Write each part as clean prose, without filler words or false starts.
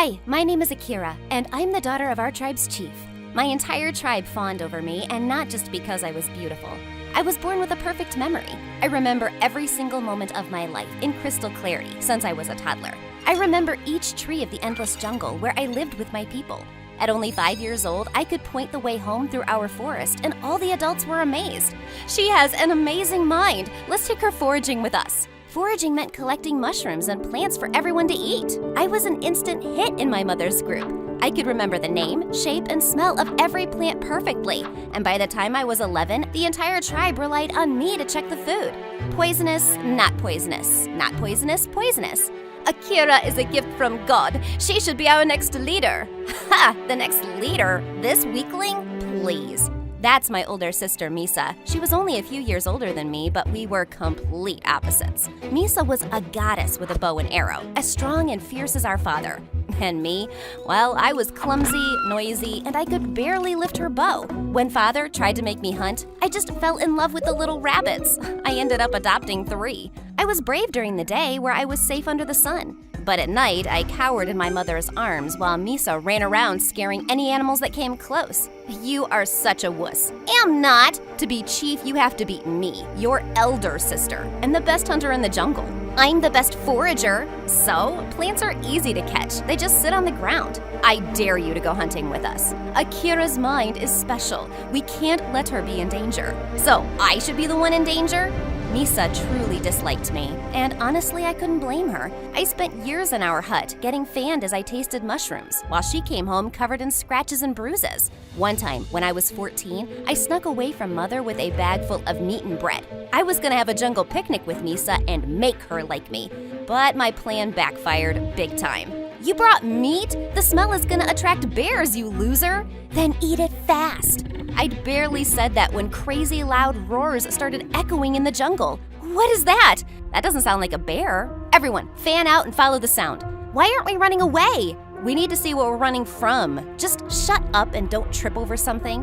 Hi, my name is Akira, and I'm the daughter of our tribe's chief. My entire tribe fawned over me, and not just because I was beautiful. I was born with a perfect memory. I remember every single moment of my life in crystal clarity since I was a toddler. I remember each tree of the endless jungle where I lived with my people. At only 5 years old, I could point the way home through our forest, and all the adults were amazed. She has an amazing mind. Let's take her foraging with us. Foraging meant collecting mushrooms and plants for everyone to eat. I was an instant hit in my mother's group. I could remember the name, shape, and smell of every plant perfectly. And by the time I was 11, the entire tribe relied on me to check the food. Poisonous, not poisonous, not poisonous, poisonous. Akira is a gift from God. She should be our next leader. Ha! The next leader? This weakling? Please. That's my older sister, Misa. She was only a few years older than me, but we were complete opposites. Misa was a goddess with a bow and arrow, as strong and fierce as our father. And me? Well, I was clumsy, noisy, and I could barely lift her bow. When father tried to make me hunt, I just fell in love with the little rabbits. I ended up adopting 3. I was brave during the day where I was safe under the sun. But at night, I cowered in my mother's arms while Misa ran around scaring any animals that came close. You are such a wuss. Am not. To be chief, you have to beat me, your elder sister, and the best hunter in the jungle. I'm the best forager. So, plants are easy to catch. They just sit on the ground. I dare you to go hunting with us. Akira's mind is special. We can't let her be in danger. So, I should be the one in danger? Misa truly disliked me, and honestly, I couldn't blame her. I spent years in our hut, getting fanned as I tasted mushrooms, while she came home covered in scratches and bruises. One time, when I was 14, I snuck away from mother with a bag full of meat and bread. I was gonna have a jungle picnic with Misa and make her like me, but my plan backfired big time. You brought meat? The smell is gonna attract bears, you loser! Then eat it fast. I'd barely said that when crazy loud roars started echoing in the jungle. What is that? That doesn't sound like a bear. Everyone, fan out and follow the sound. Why aren't we running away? We need to see what we're running from. Just shut up and don't trip over something.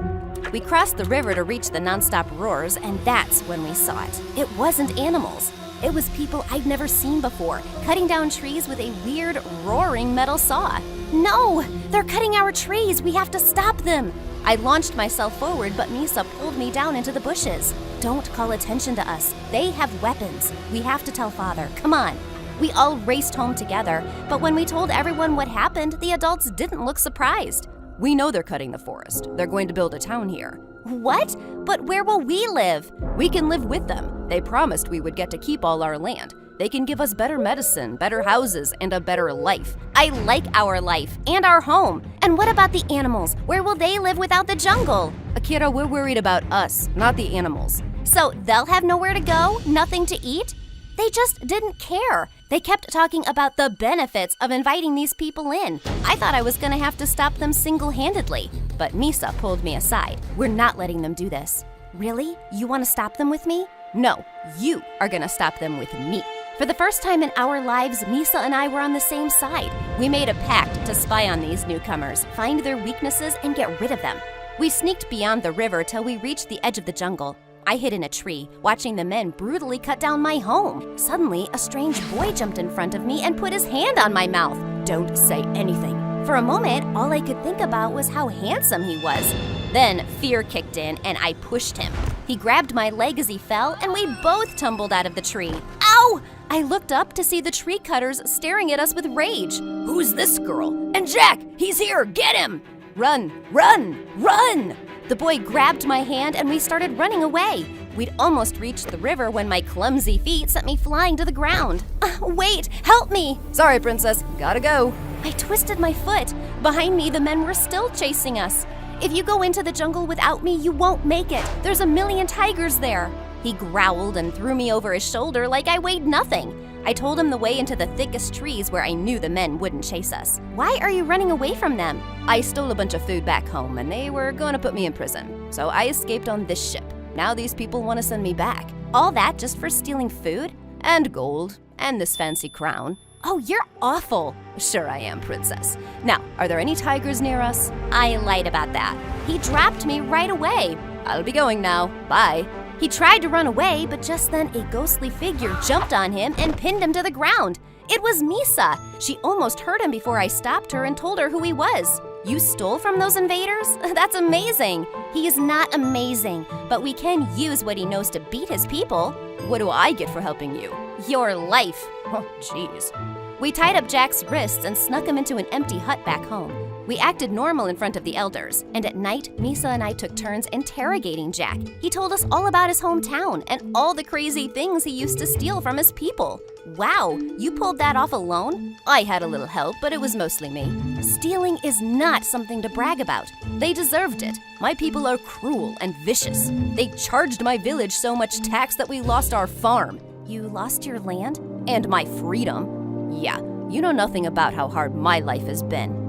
We crossed the river to reach the nonstop roars, and that's when we saw it. It wasn't animals. It was people I'd never seen before, cutting down trees with a weird, roaring metal saw. No! They're cutting our trees! We have to stop them! I launched myself forward, but Misa pulled me down into the bushes. Don't call attention to us. They have weapons. We have to tell father. Come on. We all raced home together, but when we told everyone what happened, the adults didn't look surprised. We know they're cutting the forest. They're going to build a town here. What? But where will we live? We can live with them. They promised we would get to keep all our land. They can give us better medicine, better houses, and a better life. I like our life and our home. And what about the animals? Where will they live without the jungle? Akira, we're worried about us, not the animals. So they'll have nowhere to go? Nothing to eat? They just didn't care. They kept talking about the benefits of inviting these people in. I thought I was gonna have to stop them single-handedly, but Misa pulled me aside. We're not letting them do this. Really? You wanna stop them with me? No, you are gonna stop them with me. For the first time in our lives, Misa and I were on the same side. We made a pact to spy on these newcomers, find their weaknesses, and get rid of them. We sneaked beyond the river till we reached the edge of the jungle. I hid in a tree, watching the men brutally cut down my home. Suddenly, a strange boy jumped in front of me and put his hand on my mouth. Don't say anything. For a moment, all I could think about was how handsome he was. Then fear kicked in and I pushed him. He grabbed my leg as he fell, and we both tumbled out of the tree. Ow! I looked up to see the tree cutters staring at us with rage. Who's this girl? And Jack, he's here, get him! Run, run, run! The boy grabbed my hand and we started running away. We'd almost reached the river when my clumsy feet sent me flying to the ground. Wait, help me! Sorry, princess, gotta go. I twisted my foot. Behind me, the men were still chasing us. If you go into the jungle without me, you won't make it. There's a million tigers there. He growled and threw me over his shoulder like I weighed nothing. I told him the way into the thickest trees where I knew the men wouldn't chase us. Why are you running away from them? I stole a bunch of food back home and they were going to put me in prison. So I escaped on this ship. Now these people want to send me back. All that just for stealing food? And gold. And this fancy crown. Oh, you're awful. Sure I am, princess. Now, are there any tigers near us? I lied about that. He dropped me right away. I'll be going now. Bye. He tried to run away, but just then a ghostly figure jumped on him and pinned him to the ground. It was Misa. She almost hurt him before I stopped her and told her who he was. You stole from those invaders? That's amazing. He is not amazing, but we can use what he knows to beat his people. What do I get for helping you? Your life. Oh, jeez. We tied up Jack's wrists and snuck him into an empty hut back home. We acted normal in front of the elders, and at night, Misa and I took turns interrogating Jack. He told us all about his hometown and all the crazy things he used to steal from his people. Wow, you pulled that off alone? I had a little help, but it was mostly me. Stealing is not something to brag about. They deserved it. My people are cruel and vicious. They charged my village so much tax that we lost our farm. You lost your land? And my freedom. Yeah, you know nothing about how hard my life has been.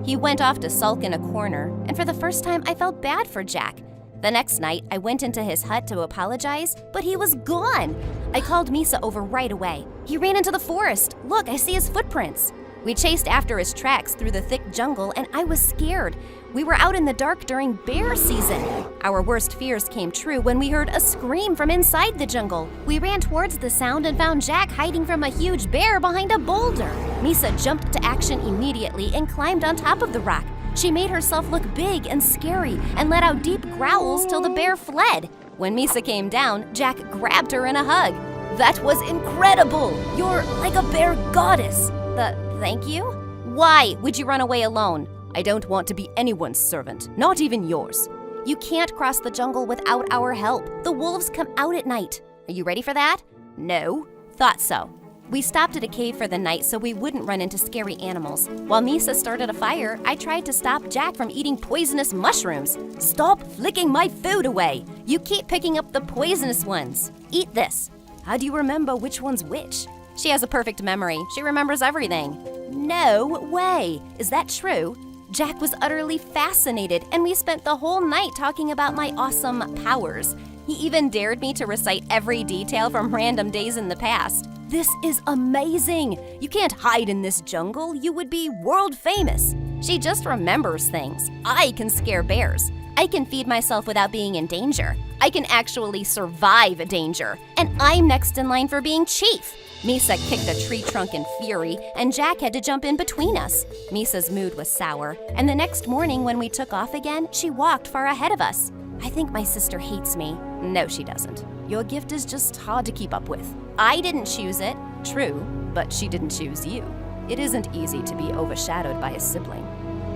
He went off to sulk in a corner, and for the first time I felt bad for Jack. The next night, I went into his hut to apologize, but he was gone. I called Misa over right away. He ran into the forest. Look, I see his footprints. We chased after his tracks through the thick jungle, and I was scared. We were out in the dark during bear season. Our worst fears came true when we heard a scream from inside the jungle. We ran towards the sound and found Jack hiding from a huge bear behind a boulder. Misa jumped to action immediately and climbed on top of the rock. She made herself look big and scary and let out deep growls till the bear fled. When Misa came down, Jack grabbed her in a hug. That was incredible! You're like a bear goddess. Thank you? Why would you run away alone? I don't want to be anyone's servant, not even yours. You can't cross the jungle without our help. The wolves come out at night. Are you ready for that? No. Thought so. We stopped at a cave for the night so we wouldn't run into scary animals. While Misa started a fire, I tried to stop Jack from eating poisonous mushrooms. Stop flicking my food away! You keep picking up the poisonous ones. Eat this. How do you remember which one's which? She has a perfect memory. She remembers everything. No way! Is that true? Jack was utterly fascinated, and we spent the whole night talking about my awesome powers. He even dared me to recite every detail from random days in the past. This is amazing! You can't hide in this jungle. You would be world famous. She just remembers things. I can scare bears. I can feed myself without being in danger. I can actually survive danger. And I'm next in line for being chief. Misa kicked a tree trunk in fury, and Jack had to jump in between us. Misa's mood was sour, and the next morning when we took off again, she walked far ahead of us. I think my sister hates me. No, she doesn't. Your gift is just hard to keep up with. I didn't choose it. True, but she didn't choose you. It isn't easy to be overshadowed by a sibling.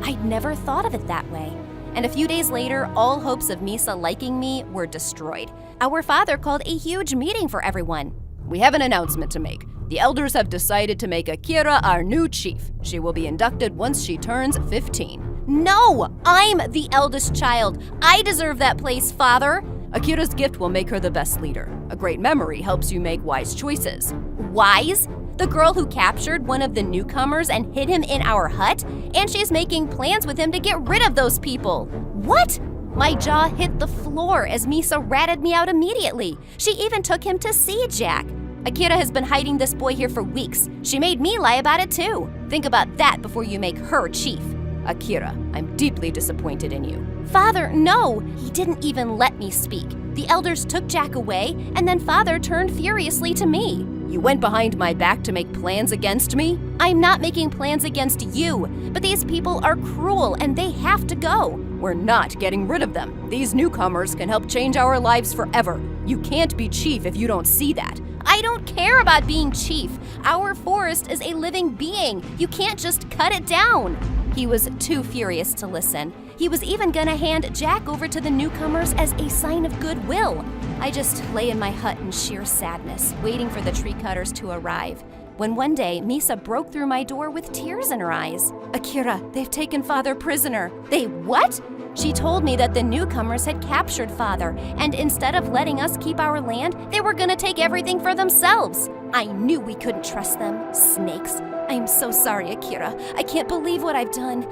I'd never thought of it that way. And a few days later, all hopes of Misa liking me were destroyed. Our father called a huge meeting for everyone. We have an announcement to make. The elders have decided to make Akira our new chief. She will be inducted once she turns 15. No! I'm the eldest child. I deserve that place, Father. Akira's gift will make her the best leader. A great memory helps you make wise choices. Wise? The girl who captured one of the newcomers and hid him in our hut? And she's making plans with him to get rid of those people. What? My jaw hit the floor as Misa ratted me out immediately. She even took him to see Jack. Akira has been hiding this boy here for weeks. She made me lie about it too. Think about that before you make her chief. Akira, I'm deeply disappointed in you. Father, no! He didn't even let me speak. The elders took Jack away, and then Father turned furiously to me. You went behind my back to make plans against me? I'm not making plans against you, but these people are cruel and they have to go. We're not getting rid of them. These newcomers can help change our lives forever. You can't be chief if you don't see that. I don't care about being chief. Our forest is a living being. You can't just cut it down. He was too furious to listen. He was even gonna hand Jack over to the newcomers as a sign of goodwill. I just lay in my hut in sheer sadness, waiting for the tree cutters to arrive. When one day, Misa broke through my door with tears in her eyes. Akira, they've taken Father prisoner. They what? She told me that the newcomers had captured Father, and instead of letting us keep our land, they were gonna take everything for themselves. I knew we couldn't trust them. Snakes. I'm so sorry, Akira. I can't believe what I've done.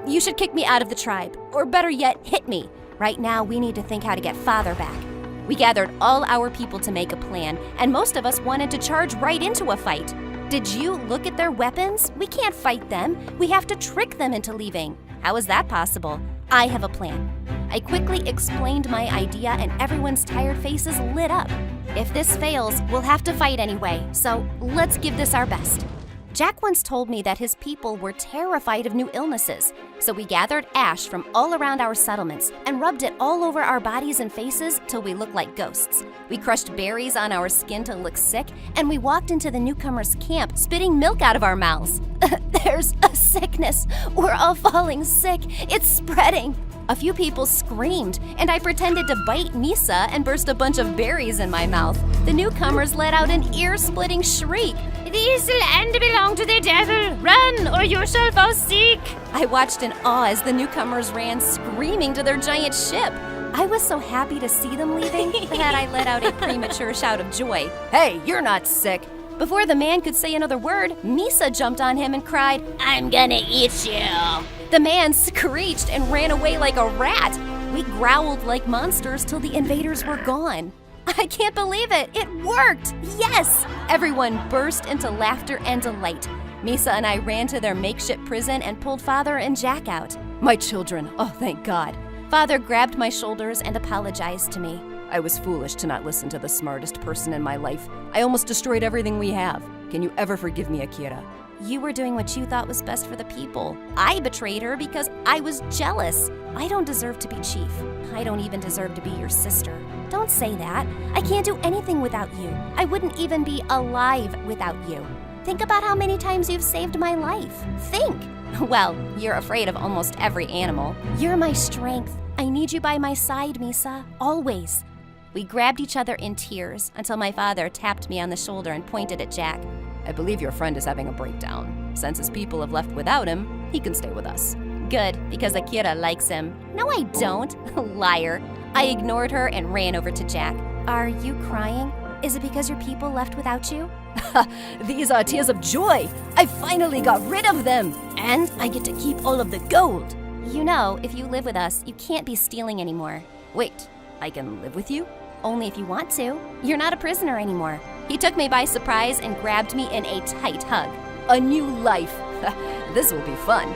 You should kick me out of the tribe, or better yet, hit me. Right now, we need to think how to get Father back. We gathered all our people to make a plan, and most of us wanted to charge right into a fight. Did you look at their weapons? We can't fight them. We have to trick them into leaving. How is that possible? I have a plan. I quickly explained my idea, and everyone's tired faces lit up. If this fails, we'll have to fight anyway, so let's give this our best. Jack once told me that his people were terrified of new illnesses, so we gathered ash from all around our settlements and rubbed it all over our bodies and faces till we looked like ghosts. We crushed berries on our skin to look sick, and we walked into the newcomers' camp spitting milk out of our mouths. There's a sickness. We're all falling sick. It's spreading. A few people screamed, and I pretended to bite Misa and burst a bunch of berries in my mouth. The newcomers let out an ear-splitting shriek. This land belong to the devil. Run, or you shall fall sick. I watched in awe as the newcomers ran screaming to their giant ship. I was so happy to see them leaving that I let out a premature shout of joy. Hey, you're not sick. Before the man could say another word, Misa jumped on him and cried, I'm gonna eat you. The man screeched and ran away like a rat. We growled like monsters till the invaders were gone. I can't believe it! It worked! Yes! Everyone burst into laughter and delight. Misa and I ran to their makeshift prison and pulled Father and Jack out. My children, oh thank God. Father grabbed my shoulders and apologized to me. I was foolish to not listen to the smartest person in my life. I almost destroyed everything we have. Can you ever forgive me, Akira? You were doing what you thought was best for the people. I betrayed her because I was jealous. I don't deserve to be chief. I don't even deserve to be your sister. Don't say that. I can't do anything without you. I wouldn't even be alive without you. Think about how many times you've saved my life. Think. Well, you're afraid of almost every animal. You're my strength. I need you by my side, Misa. Always. We grabbed each other in tears until my father tapped me on the shoulder and pointed at Jack. I believe your friend is having a breakdown. Since his people have left without him, he can stay with us. Good, because Akira likes him. No, I don't. Liar. I ignored her and ran over to Jack. Are you crying? Is it because your people left without you? These are tears of joy. I finally got rid of them. And I get to keep all of the gold. You know, if you live with us, you can't be stealing anymore. Wait, I can live with you? Only if you want to. You're not a prisoner anymore. He took me by surprise and grabbed me in a tight hug. A new life. This will be fun.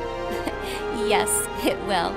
Yes, it will.